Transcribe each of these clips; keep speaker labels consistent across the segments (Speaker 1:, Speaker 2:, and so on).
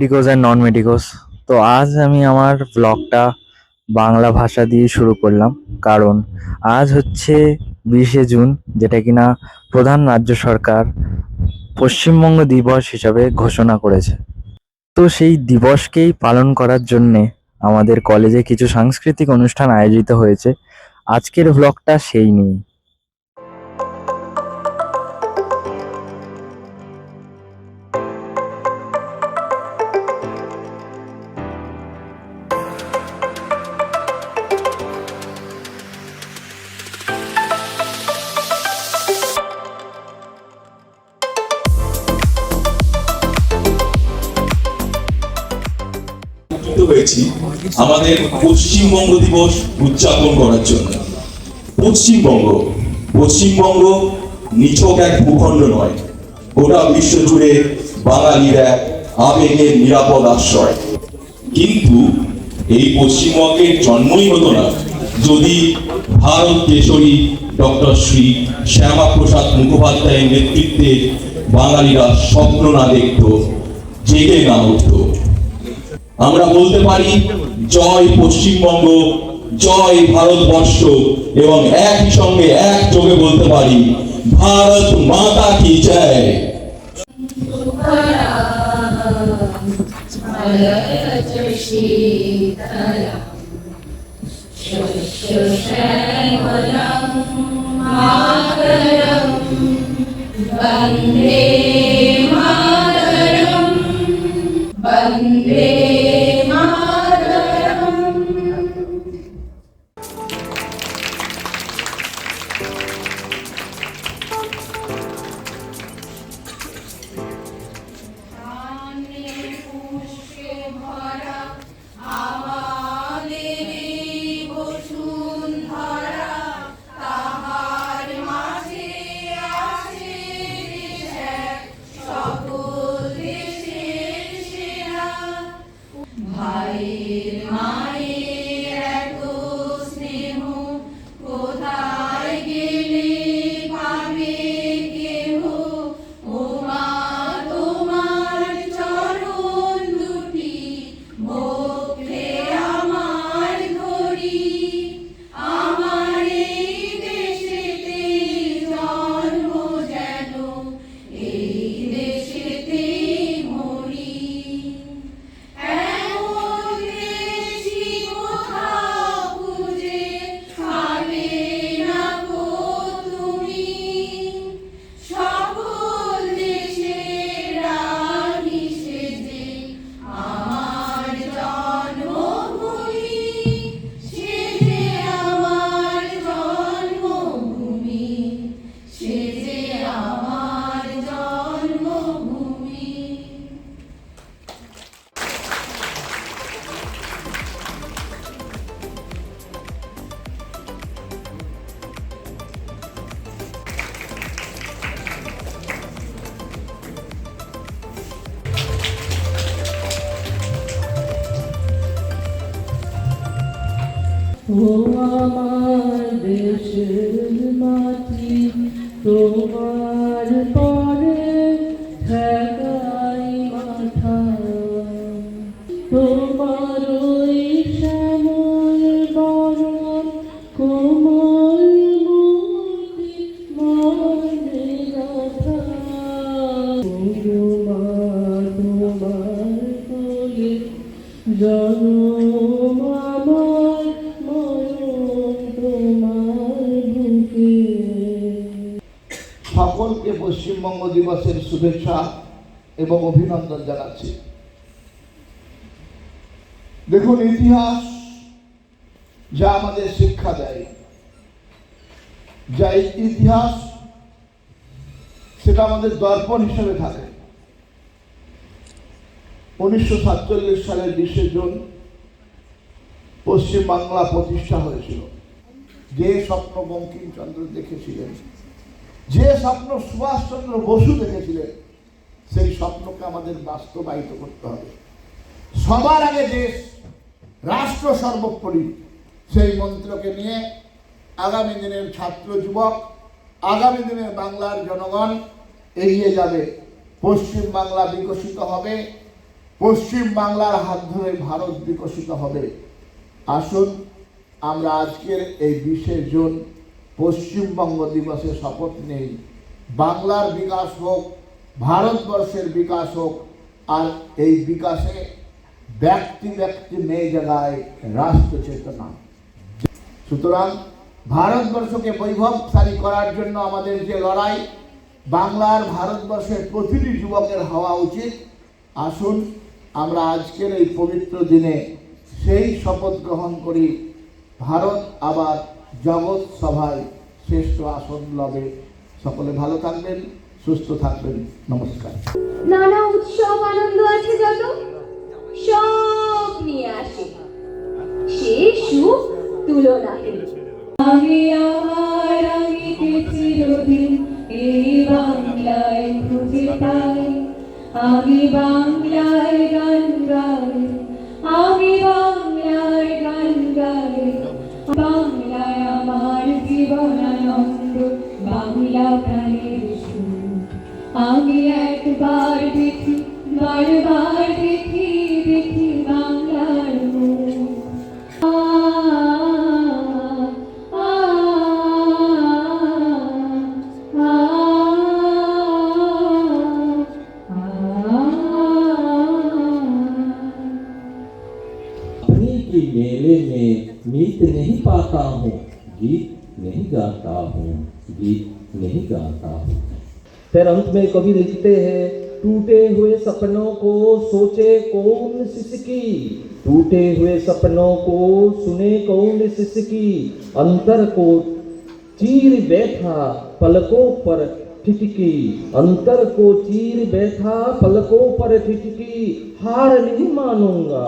Speaker 1: Medicos and non Medicos. তো আজ আমি আমার ব্লগটা বাংলা ভাষা দিয়ে শুরু করলাম, কারণ আজ হচ্ছে 20শে জুন, যেটা কিনা প্রধান রাজ্য সরকার পশ্চিমবঙ্গ দিবস হিসাবে ঘোষণা করেছে। তো সেই দিবসকেই পালন করার জন্যে আমাদের কলেজে কিছু সাংস্কৃতিক অনুষ্ঠান আয়োজিত হয়েছে। আজকের ব্লগটা সেই নিয়ে।
Speaker 2: হয়েছি আমাদের পশ্চিমবঙ্গ দিবস উদযাপন করার জন্য। পশ্চিমবঙ্গ পশ্চিমবঙ্গ নিছক এক ভূখণ্ড নয়, গোটা বিশ্ব জুড়ে বাঙালির এক আবেগের নিরাপদ আশ্রয়। কিন্তু এই পশ্চিমবঙ্গের জন্মই হতো না যদি ভারত কেশরী ডক্টর শ্রী শ্যামাপ্রসাদ মুখোপাধ্যায়ের নেতৃত্বে বাঙালিরা স্বপ্ন না দেখত, জেগে না উঠত। আমরা বলতে পারি জয় পশ্চিমবঙ্গ, জয় ভারতবর্ষ, এবং একই সঙ্গে একযোগে বলতে পারি ভারত মাতা কি জয়।
Speaker 3: বন্দে মাতরম, বন্দে মাতরম। পুষ্পে ভরা আমাদের বসুন্ধরা, তাহার মাঝে আছে সকল দেশের সেরা। ভাইয়ের মায়ের এত স্নেহ কোথায় গেলে পাবে কেহ? ও মা, তোমার চরণ দুটি বক্ষে আমার ধরি। আমার এই দেশেতে জন্ম যেন এই দেশেতে মরি। এমন দেশি কোথাও খুঁজে পাবে না গো তুমি। সকল দেশের রানী সেজে আমার জন্মভূমি, সেজে আমার জন্মভূমি, সেজে আমার জন্মভূমি।
Speaker 4: ও আমার দেশের মাটি, তোমার পরে ঠেকাই মাথা। তোমার ওই শ্যামল বরণ কোমল মূর্তি মনে গাথা। তোমার কোলে জনম আমার, মরণ তোমার বুকে।
Speaker 5: সকলকে পশ্চিমবঙ্গ দিবসের শুভেচ্ছা এবং অভিনন্দন জানাচ্ছি। দেখুন, ইতিহাস যা আমাদের শিক্ষা দেয়, যা ইতিহাস সেটা আমাদের দর্পণ হিসেবে থাকে। 1947 সালের 20শে জুন পশ্চিম বাংলা প্রতিষ্ঠা হয়েছিল। যে স্বপ্ন বঙ্কিমচন্দ্র দেখেছিলেন, যে স্বপ্ন সুভাষচন্দ্র বসু দেখেছিলেন, সেই স্বপ্নকে আমাদের বাস্তবায়িত করতে হবে। সবার আগে দেশ, রাষ্ট্র সর্বোপরি, সেই মন্ত্রকে নিয়ে আগামী দিনের ছাত্র যুবক, আগামী দিনের বাংলার জনগণ এগিয়ে যাবে। পশ্চিম বাংলা বিকশিত হবে, পশ্চিম বাংলার হাত ধরে ভারত বিকশিত হবে। আসুন আমরা আজকের এই 20শে জুন পশ্চিমবঙ্গ দিবসে শপথ নেই, বাংলার বিকাশ হোক, ভারতবর্ষের বিকাশ হোক, আর এই বিকাশে ব্যক্তি ব্যক্তি নেই জায়গায় রাষ্ট্র চেতনা। সুতরাং ভারতবর্ষকে বৈভবশালী করার জন্য আমাদের যে লড়াই, বাংলার ভারতবর্ষের প্রতিটি যুবকের হওয়া উচিত। আসুন আমরা আজকের এই পবিত্র দিনে সেই শপথ গ্রহণ করি, ভারত আবার জগৎ সভায় শ্রেষ্ঠ আসন লবে। সকলে ভালো থাকবেন, সুস্থ থাকবেন। নমস্কার।
Speaker 3: নানা উৎসব আনন্দ আছে যত, সব নিয়ে আসে সে সুখ তুলনাহীন। আমি আমার আমিকে চিরদিন এই বাংলায় খুঁজে পাই, আমি বাংলায় গান গাই, আমি বাংলায় গান গাই, বাংলায় আমার জীবনানন্দ, বাংলা প্রাণের সুর। আমি একবার দেখি, বারবার দেখি, দেখি বাংলার মুখ।
Speaker 6: अपनी की मेले में मीत नहीं पाता हूँ, गीत नहीं गाता हूँ, गीत नहीं गाता हूँ। फिर अंत में कवि लिखते हैं, टूटे हुए सपनों को सोचे कौन सिसकी, टूटे हुए सपनों को सुने कौन सिसकी, अंतर को चीर बैठा पलकों पर ठिठकी, अंतर को चीर बैठा पलकों पर ठिठकी, हार नहीं मानूंगा,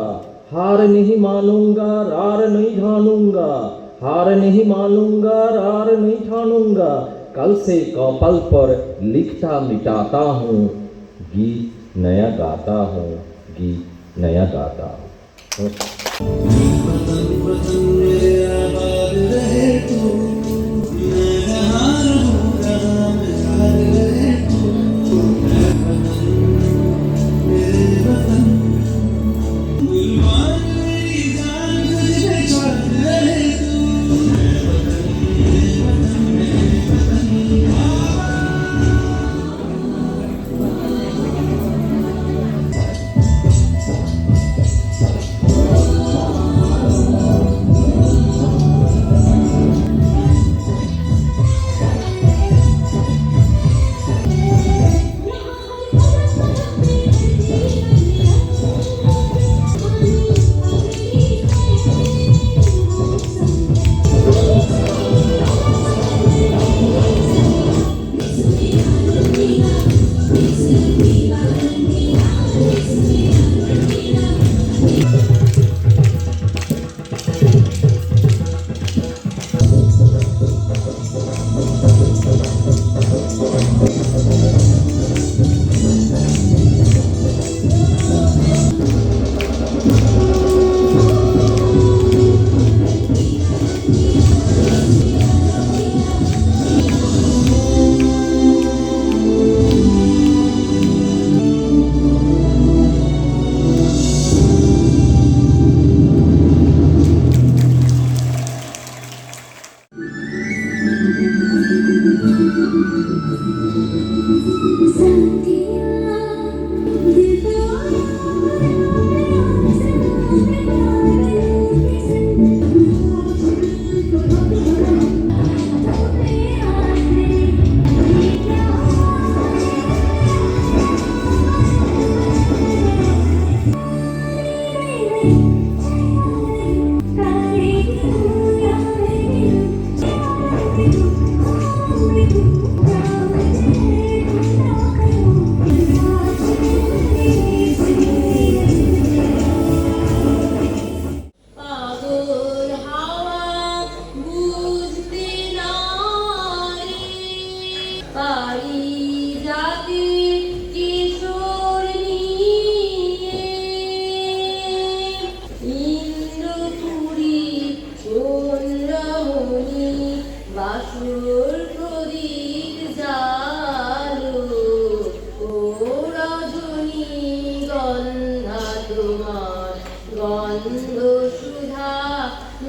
Speaker 6: हार नहीं मानूंगा, रार नहीं ठानूंगा, हार नहीं मानूंगा, रार नहीं ठानूंगा, कल से कौपल पर लिखता मिटाता हूँ, गीत नया गाता हूँ, गीत नया गाता हूँ।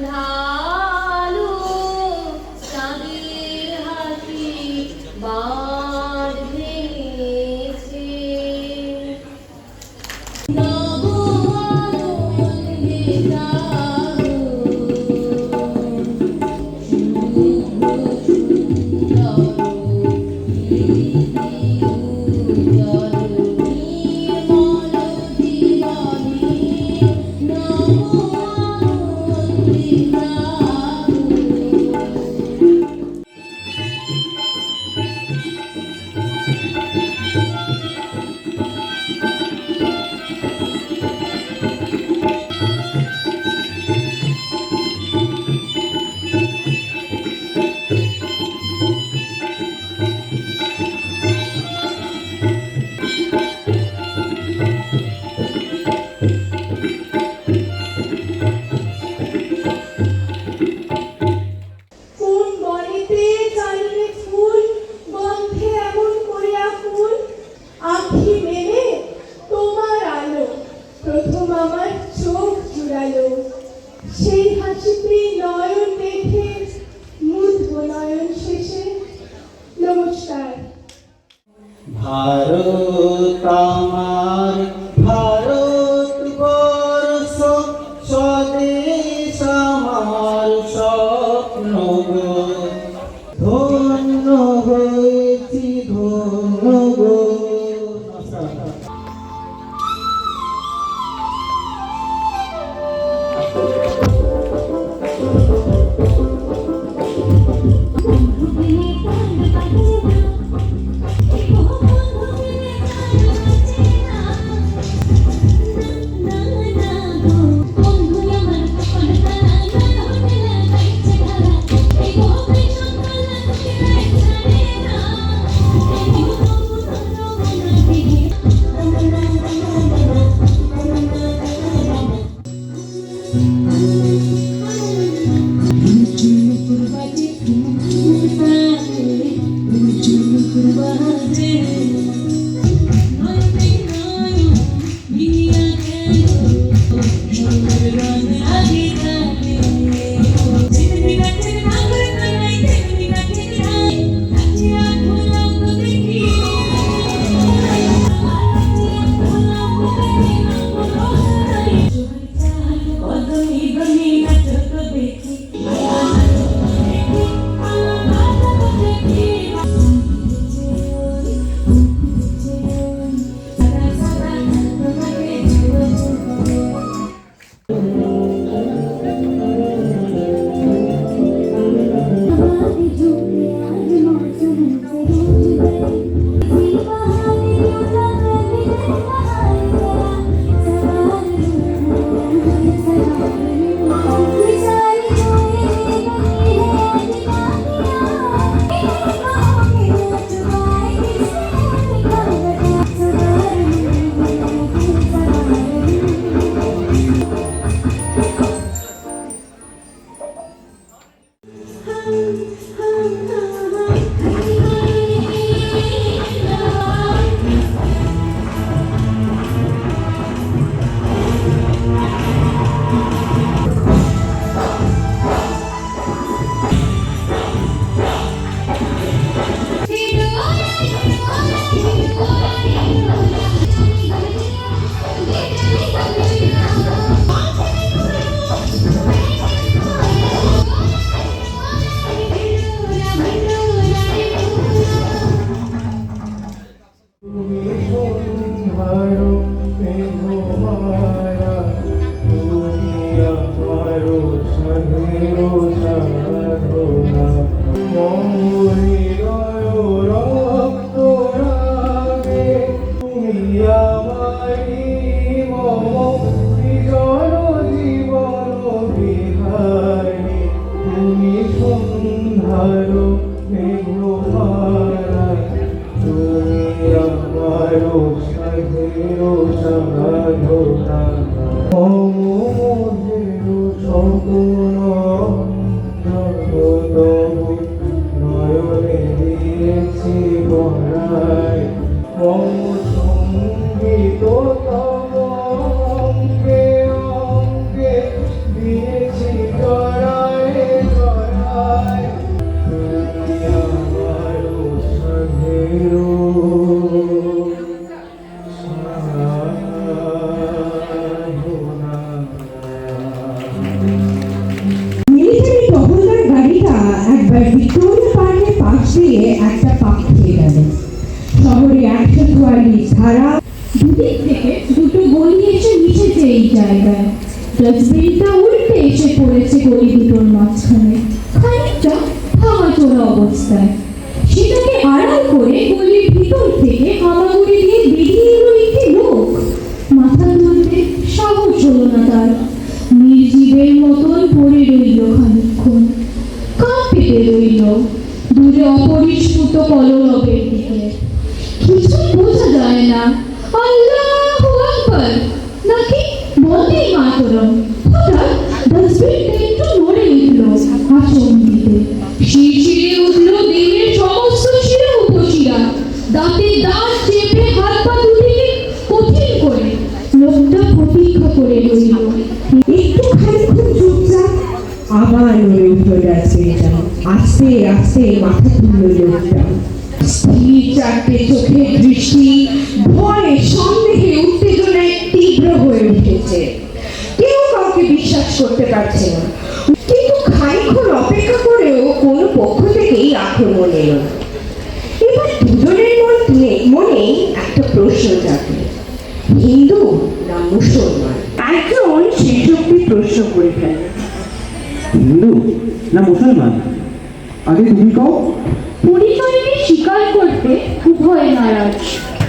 Speaker 3: ঢালু চাঁদের হাসি বাঁধ ভেঙেছে।
Speaker 4: কোন বনেতে চাইলে ফুল গন্ধে এমন করিয়া ফুল আঁখি মেলে তোমার আলো প্রথম আমার চোখ জুড়ালো সেই হাসিতে নয়ন দেখে মুগ্ধ নয়ন শেষে নমস্কার।
Speaker 7: ভারত আমার ভারতবর্ষ স্বদেশ আমার স্বপ্ন গো ধন্য হয়েছি ধন্য গো।
Speaker 8: দিয়েছি
Speaker 4: ভিক্টোরিয়া পার্কের পাশ দিয়ে একটা পাক খেয়ে গেল। শহরে 144 ধারা, দুদিক থেকে দুটো গলি এসে মিশেছে এই জায়গায়। ডাস্টবিনটা উল্টে এসে পড়েছে গলি দুটোর মাঝখানে, খানিকটা ভাঙাচোরা অবস্থায়। সেটাকে আড়াল করে গলির ভিতর থেকে হামাগুড়ি দিয়ে বেরিয়ে এলো একটি লোক। মাথা তুলতে সাহস হলো না তার, নির্জীবের মতন পড়ে রইল খানিকক্ষণ, কান পেতে রইল দূরে অপরিস্ফুট কলরবের দিকে। কিছুই বোঝা যায় না, আল্লাহু আকবার নাকি বন্দে মাতরম। হঠাৎ ডাস্টবিনটা একটু নড়ে উঠল আচমকিতে, শিরশিরে উঠল দেহের সমস্ত শিরা উপশিরা, দাঁতে দাঁত চেপে হাত পা দুটিকে কঠিন করে লোকটা প্রতীক্ষা করে রইল। একটু খানিকক্ষণ চুপচাপ, আবার নড়ে উঠল ডাস্টবিনটা। আস্তে আস্তে মাথা তুলল লোকটা। স্থির চারটে চোখের দৃষ্টি ভয়ে সন্দেহে উত্তেজনায় তীব্র হয়ে উঠেছে। কেউ কাউকে বিশ্বাস করতে পারছে না, কিন্তু খানিকক্ষণ অপেক্ষা করেও কোনো পক্ষ থেকেই আক্রমণ এলো না। এবার দুজনের মনে একটা প্রশ্ন জাগল, হিন্দু না মুসলমান? একজন শেষোক্তি প্রশ্ন করে ফেলে,
Speaker 8: হিন্দু না মুসলমান? আগে তুমি কও।
Speaker 3: পরিচয়কে স্বীকার করতে উভয় নারাজ,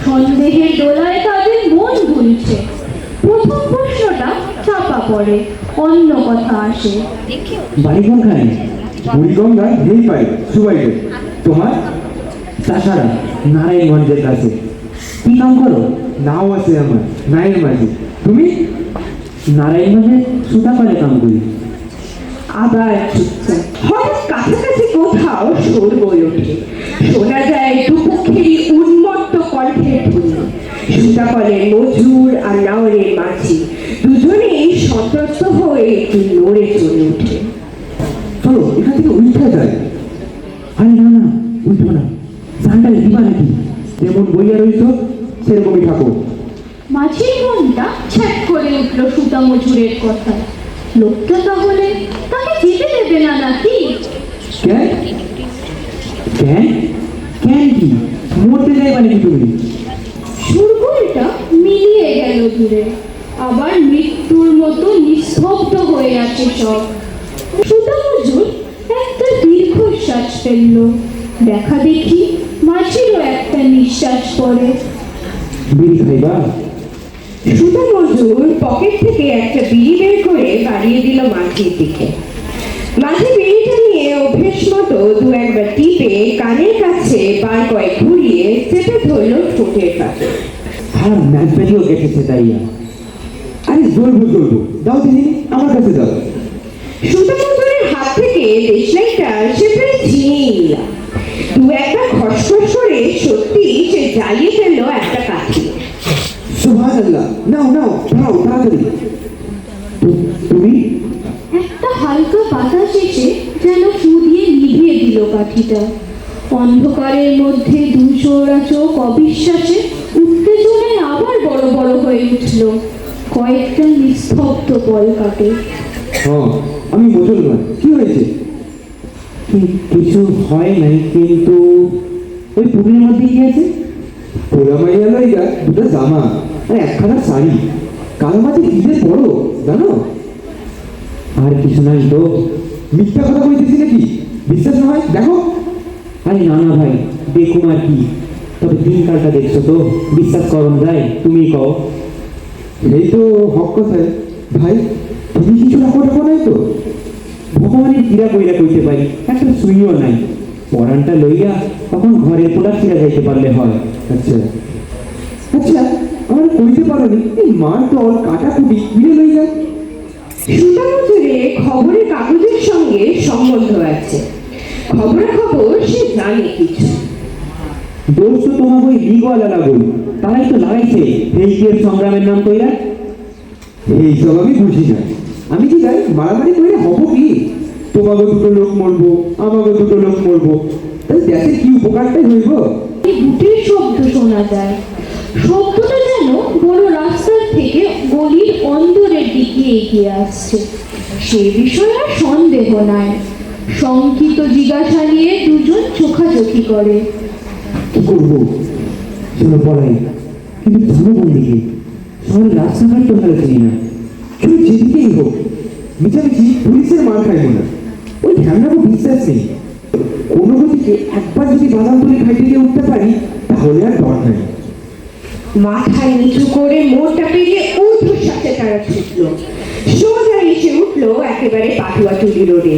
Speaker 3: সন্দেহের দোলায় তাদের মন দুলছে। প্রথম প্রশ্নটা চাপা পড়ে, অন্য কথা আসে।
Speaker 8: বাড়ি কোনখানে? বুড়িগঙ্গা হেই পাই সুবাইতে। তোমার? তাছাড়া নারায়ণগঞ্জের কাছে। কি কাম করো? নাও আছে আমার, নায়ের মাঝে। তুমি? নারায়ণগঞ্জে সুতাকলে কাম করি।
Speaker 4: আবার চুপচাপ। হঠাৎ কাছাকাছি কোথাও শোর বয়ে ওঠে, শোনা যায় দুপক্ষেরই উন্মত্ত কণ্ঠের ধ্বনি। সীতাকলের মজুর আর নাওরের মাঝি দুজনেই সতর্ক হয়ে একটু নড়ে চলে ওঠে।
Speaker 8: চলো এখান থেকে উঠে যায়। আরে না না, উঠবো না। সান্ডালে দিবা নাকি? যেমন বইয়া রইছ সেরকমই থাকো।
Speaker 3: মাঝির মনটা ছ্যাট করে উঠল সুতা মজুরের কথা। লোকটা তাহলে তাকে যেতে দেবে না নাকি?
Speaker 8: কেন? কেন? কেন কি? মরতে যাইবা নাকি তুমি?
Speaker 3: সুরগুলটা মিলিয়ে গেল দূরে, আবার মৃত্যুর মতো নিস্তব্ধ হয়ে আছে সব। সুতা মজুর একটা দীর্ঘশ্বাস ফেললো, দেখা দেখি মাঝিরও একটা নিঃশ্বাস পড়ে।
Speaker 8: বিড়ি খাইবা?
Speaker 4: সুতা মজুর পকেট থেকে একটা বিড়ি বের করে বাড়িয়ে দিল মাঝির দিকে। মাঝি বিড়িটা নিয়ে অভ্যেস মতো দু একবার টিপে কানের কাছে বার কয়েক ঘুরিয়ে চেপে ধরল ঠোঁটের কাছে।
Speaker 8: আর ম্যাচ ব্যাটিও কেটেছে তাইয়া। আরে জ্বলবো, দাও দিদি আমার কাছে দাও।
Speaker 4: সুতা মজুরের হাত থেকে দেশলাইটা সে প্রায় ছিনিয়ে নিলাম। দু একবার খসখস করে সত্যি সে জ্বালিয়ে ফেললো একটা কাঠি।
Speaker 8: সুবহানাল্লাহ, নাও নাও নাও তাড়াতাড়ি। তুমি?
Speaker 3: একটা হালকা বাতাস এসে যেন ফু দিয়ে নিভিয়ে দিল কাঠিটা। অন্ধকারের মধ্যে দুচোরা চোখ অবিশ্বাসে উত্তেজনায় আবার বড় বড় হয়ে উঠল। কয়েকটা নিস্তব্ধ পল কাটে।
Speaker 8: হ্যাঁ, আমি মুসলমান। কি হয়েছে? কিছু হয় নাই, কিন্তু ওই পুকুরের মধ্যে কি আছে? পোড়া মাইয়া লইগা দুটো জামা আর একখানা শাড়ি, কালো মাঝে ঈদের বড় জানো। আর কিছু নাই তো। মিথ্যা কথা বলতেছি নাকি? বিশ্বাস না হয় দেখো। আরে না না ভাই, দেখুন আর কি। তবে দিনকালটা দেখছো তো, বিশ্বাস করুন যায়। তুমি কও। এই তো হক কথা ভাই। তুমি কিছু রাখো নাই তো? ভগবানের ক্রীড়া কইরা কইতে পারি, একটা সুইও নাই। পরানটা লইয়া তখন ঘরের পোলা ফিরে যাইতে পারলে হয়। আচ্ছা আচ্ছা, আমার কইতে পারোনি এই মার দল কাটাকুটি ফিরে লইয়া।
Speaker 4: সুতা মজুরের খবরের কাগজের সঙ্গে সম্বন্ধ আছে, খবরাখবর সে জানে কিছু।
Speaker 8: দোষ তো তোমার ওই লিগওয়ালা লাগল, তারাই তো লাগাইছে এই সংগ্রামের নাম কইরা। এই সব আমি বুঝি না। আমি কি যাই মারামারি কইরা হবো কি? তোমাকে দুটো লোক মরবো, আমাকে দুটো লোক মরবো, তাই দেশে কি উপকারটাই হইব?
Speaker 3: বুটের শব্দ শোনা যায়। শব্দটা যেন বড় রাস্তার থেকে গলির অন্দরের দিকে এগিয়ে আসছে। সে বিষয়ে আর সন্দেহ নাই। শঙ্কিত জিজ্ঞাসা নিয়ে দুজন চোখাচোখি করে।
Speaker 8: কি করবো? চলো পড়াই, কিন্তু ধরো কোন দিকে? শহরে রাস্তাঘাট তো ভালো চিনি না। চলো যেদিকেই হোক, মিছামিছি পুলিশের মার খাইব না। ওই ঢ্যামনাকে বিশ্বাস নেই। কোনো গতিকে একবার যদি বাদাম তুলে খাইতে দিয়ে উঠতে পারি, তাহলে আর ডর নাই।
Speaker 4: মাথায় নিচু করে মোড়টা পেরিয়ে ঊর্ধ্বর সাথে তারা ছুটল, সোজা এসে উঠলো একেবারে পাটুয়াটুলি রোডে।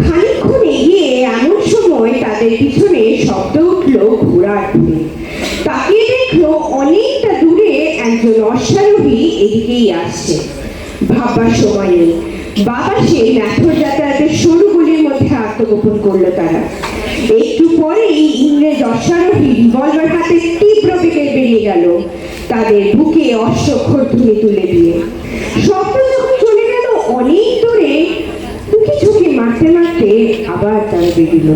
Speaker 4: খানিকক্ষণ এগিয়ে এমন সময় তাদের পিছনে শব্দ উঠলো ঘোড়ার ধুনে। তাকিয়ে দেখলো অনেকটা দূরে একজন অশ্বারোহী এদিকেই আসছে। ভাববার সময় নেই, বাতাসে ন্যাথর যাতায়াতের সরু গলির মধ্যে আত্মগোপন করলো তারা। একটু পরেই ইংরেজ অশ্বারোহী রিভলভার হাতে তীব্র বেগে বেরিয়ে গেল, তাদের বুকে অশ্বক্ষর ধুয়ে তুলে দিয়ে। শব্দ যখন চলে গেল অনেক দূরে, বুকে ঝুঁকে মারতে মারতে আবার তারা বেরিল।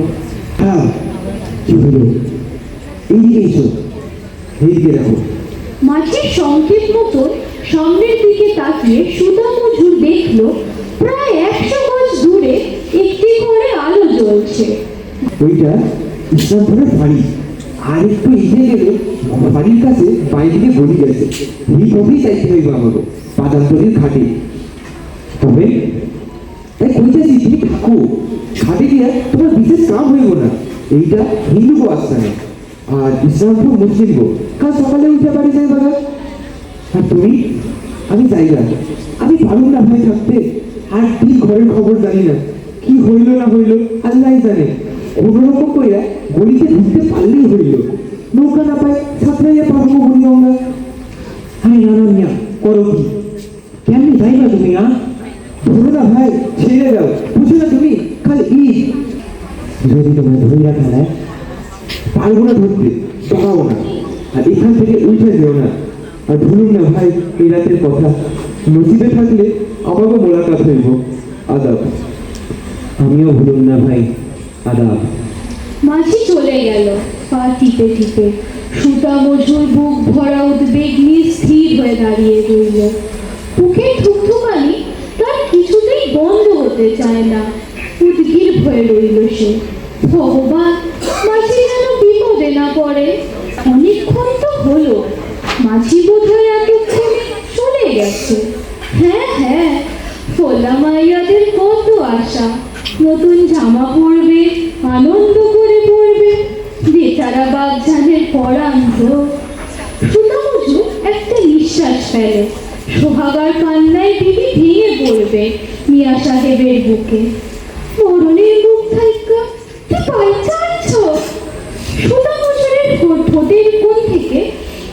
Speaker 8: হ্যাঁ, কি হলো? এইদিকে এসো, এইদিকে দেখো।
Speaker 3: মাঝের সংকেত মতন সামনের দিকে তাকিয়ে সুদা মজুর দেখলো প্রায় 100 গজ দূরে একটি ঘরে আলো জ্বলছে।
Speaker 8: ওইটা ইসলামপুরের বাড়ি। আর একটু এগিয়ে গেলে বাড়ির কাছে বাইরে গলি গেছে। এই পথেই চাইতে হইব আমাকে, বাদামতলির ঘাটে। তবে তাই কইতেছি, তুমি থাকো, ঘাটে গিয়ে তোমার বিশেষ কাম হইব না। এইটা হিন্দু গো আস্থানে, আর ইসলামপুর মুসলিম গো। কাল সকালে উঠে বাড়ি যাই বাবা। আর তুমি? আমি যাই না, আমি পারুম না ভাই থাকতে। আর কি ঘরের খবর জানি না, কি হইল না হইল আল্লাহ জানে। কোনোরকম কইরা গলিতে ঢুকতে পারলেই হইল। নৌকা না পাই ছাত্রাইয়া পারবো বলি আমরা। আরে না মিয়া, করো কি? কেমনি যাই না তুমি? না ধরো না ভাই, ছেড়ে দাও। বুঝো না তুমি? খালি যদি তোমার ধরে রাখা হয়, পারবো না ধরতে, টকাবো না। আর এখান থেকে উঠে যেও না। আর ভুলুন না ভাই এই রাতের কথা। নদীতে থাকলে আমাকেও মোলাকাত হইব। আদাব। আমিও ভুলুন না ভাই, আদাব।
Speaker 3: মাঝি চলে গেল পা টিপে টিপে। সুতা মজুর বুক ভরা উদ্বেগ নিয়ে স্থির হয়ে দাঁড়িয়ে রইল। বুকে থুকথুকানি তার কিছুতেই বন্ধ হতে চায় না। উদ্গীর হয়ে রইল সে। ভগবান, মাঝি যেন বিপদে না পড়ে। অনেকক্ষণ তো হলো, মাঝি বোধহয় এতক্ষণে চলে গেছে। হ্যাঁ, ফোলা মাইয়াদের কত আশা, নতুন জামা পরবে, আনন্দ করে পরবে। বেচারা বাগঝানের পরাণ তো। সুতামজু একটা নিঃশ্বাস ফেলে। সোহাগার কান্নায় দিদি ভেঙে পড়বে মিয়া সাহেবের বুকে। মরণের বুক থাইকা কি পাই চাইছ? সুতামজুরের ঠোঁটের কোণ থেকে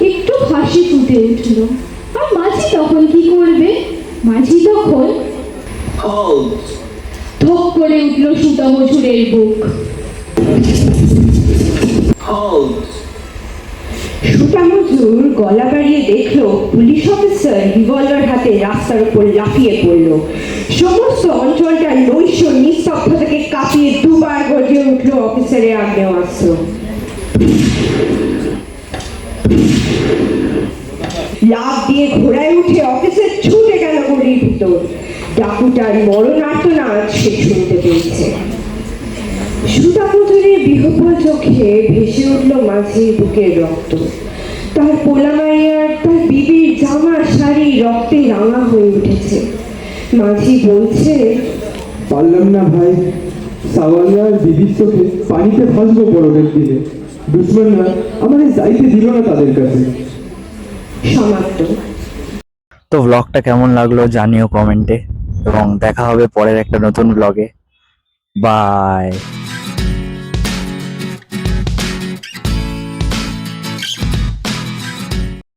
Speaker 3: একটু হাসি ফুটে উঠল। আর মাঝি তখন কি করবে? মাঝি তখন ধক করে উঠল সুতা মজুরের বুক।
Speaker 4: সুতা মজুর গলা বাড়িয়ে দেখলো পুলিশ অফিসার রিভলভার হাতে রাস্তার উপর লাফিয়ে পড়লো। সমস্ত অঞ্চলটা নৈশ নিস্তব্ধতাকে কাঁপিয়ে দুবার গর্জে উঠলো অফিসারের আগ্নেয়াস্ত্র। লাফ দিয়ে ঘোড়ায় উঠে অফিসার ছুটে গেল গলির ভিতর। ডাকুটার মরণ আর্তনাদ সে শুনতে পেয়েছে। সুতা মজুরের বিহ্বল চোখে ভেসে উঠল মাঝির বুকের রক্ত। তার পোলা মাইয়ার, তার বিবির জামা শাড়ি রক্তে রাঙা হয়ে উঠেছে। মাঝি বলছে,
Speaker 8: পারলাম না ভাই, সাওয়ালিয়া আর বিবির চোখে পানিতে ভাসবো পরবের দিনে। দুশ্মনরা আমাদের যাইতে দিল না তাদের কাছে।
Speaker 4: সমাপ্ত।
Speaker 1: তো ব্লগটা কেমন লাগলো জানিও কমেন্টে, এবং দেখা হবে পরের একটা নতুন ব্লগে। বাই।